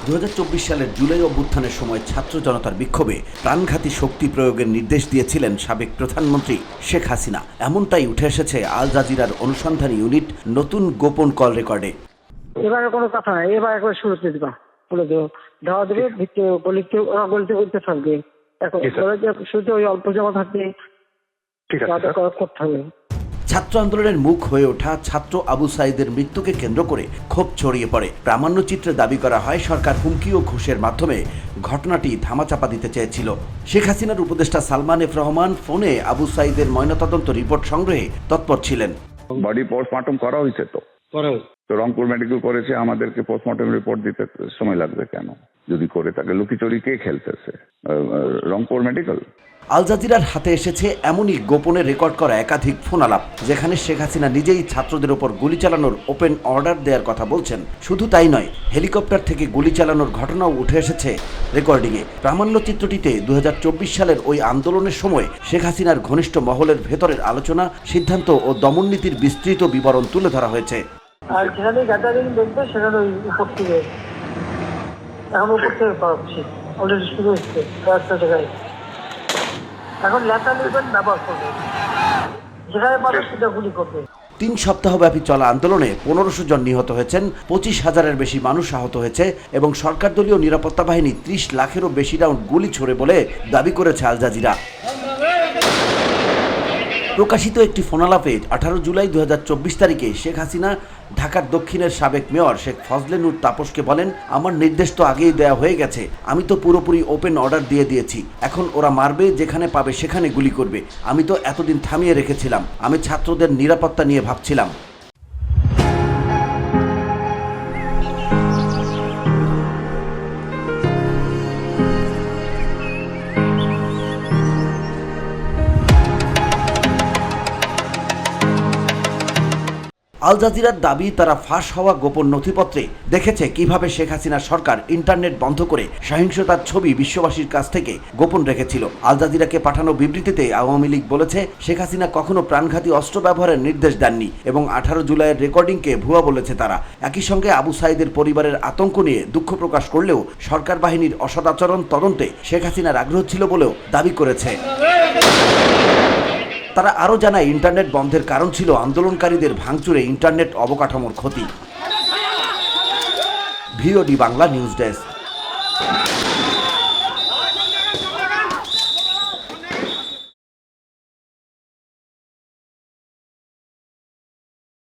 2024 সালের জুলাই অভ্যুত্থানের সময় ছাত্র জনতার বিক্ষোভে প্রাণঘাতী শক্তি প্রয়োগের নির্দেশ দিয়েছিলেন সাবেক প্রধানমন্ত্রী শেখ হাসিনা। এমনটাই উঠে এসেছে আল জাজিরার অনুসন্ধানী ইউনিট নতুন গোপন কল রেকর্ডে। এবারে কোনো কথা নাই, এবার একবার শুরুতে দিবা বলে দেবো, ধাওয়া দেবে ভিত্তি বলিতে বলতে থাকবে। এখন শুরুতে ওই অল্প জমা থাকবে, করতে হবে। ছাত্র আন্দোলনের মুখ হয়ে ওঠা ছাত্র আবু সাইদের মৃত্যুকে কেন্দ্র করে ক্ষোভ ছড়িয়ে পড়ে। প্রামাণ্যচিত্রে দাবি করা হয় সরকার হুমকি ও ঘুষের মাধ্যমে ঘটনাটি ধামাচাপা দিতে চেয়েছিল। শেখ হাসিনার উপদেষ্টা সালমান এফ রহমান ফোনে আবু সাইদের ময়নাতদন্ত রিপোর্ট সংগ্রহে তৎপর ছিলেন। বডি পোস্টমর্টম করা হয়েছে তো রংপুর মেডিকেল করেছে, আমাদেরকে পোস্টমর্টম রিপোর্ট দিতে সময় লাগবে কেন? যদি করে থাকে লুকিচুরি কে খেলতেছে? রংপুর মেডিকেল। আল জাজিরার হাতে এসেছে এমনই গোপনে রেকর্ড করা একাধিক ফোনালাপ, যেখানে শেখ হাসিনা নিজেই ছাত্রদের ওপর গুলি চালানোর ওপেন অর্ডার দেওয়ার কথা বলছেন। শুধু তাই নয়, হেলিকপ্টার থেকে গুলি চালানোর ঘটনাও উঠে এসেছে রেকর্ডিংয়ে। প্রামাণ্যচিত্রটিতে 2024 সালের ওই আন্দোলনের সময় শেখ হাসিনার ঘনিষ্ঠ মহলের ভেতরের আলোচনা, সিদ্ধান্ত ও দমননীতির বিস্তৃত বিবরণ তুলে ধরা হয়েছে। আর যেখানে গ্যাদারিং দেখবে সেখানে ওই উপর থেকে এখন উপর থেকে পাওয়া উচিত, অলরেডি শুরু হচ্ছে কয়েকটা জায়গায়। এখন লেখা লিখবেন ব্যবহার করবে, যেখানে পাবে সেটা গুলি করবে। 3 সপ্তাহব্যাপী চলা আন্দোলনে 1500 জন নিহত হয়েছেন, 25,000-এর বেশি মানুষ আহত হয়েছে এবং সরকার দলীয় নিরাপত্তা বাহিনী 30 লাখেরও বেশি রাউন্ড গুলি ছোড়ে বলে দাবি করেছে আল জাজিরা। প্রকাশিত একটি ফোনালাপে 18 জুলাই 2024 তারিখে শেখ হাসিনা ঢাকার দক্ষিণের সাবেক মেয়র শেখ ফজলে নূর তাপসকে বলেন, আমার নির্দেশ তো আগেই দেওয়া হয়ে গেছে, আমি তো পুরোপুরি ওপেন অর্ডার দিয়ে দিয়েছি, এখন ওরা মারবে, যেখানে পাবে সেখানে গুলি করবে। আমি তো এতদিন থামিয়ে রেখেছিলাম, আমি ছাত্রদের নিরাপত্তা নিয়ে ভাবছিলাম। আল জাজিরার দাবি, তারা ফাঁস হওয়া গোপন নথিপত্রে দেখেছে কিভাবে শেখ হাসিনা সরকার ইন্টারনেট বন্ধ করে সহিংসতার ছবি বিশ্ববাসীর কাছ থেকে গোপন রেখেছিল। আল জাজিরাকে পাঠানো বিবৃতিতে আওয়ামী লীগ বলেছে, শেখ হাসিনা কখনো প্রাণঘাতী অস্ত্র ব্যবহারের নির্দেশ দেননি এবং 18 জুলাইয়ের রেকর্ডিংকে ভুয়া বলেছে তারা। একই সঙ্গে আবু সাইদের পরিবারের আতঙ্ক নিয়ে দুঃখ প্রকাশ করলেও সরকার বাহিনীর অসদাচরণ তদন্তে শেখ হাসিনার আগ্রহ ছিল বলেও দাবি করেছে। তারা আরও জানায়, ইন্টারনেট বন্ধের কারণ ছিল আন্দোলনকারীদের ভাঙচুরে ইন্টারনেট অবকাঠামোর ক্ষতি। VOD Bangla news desk.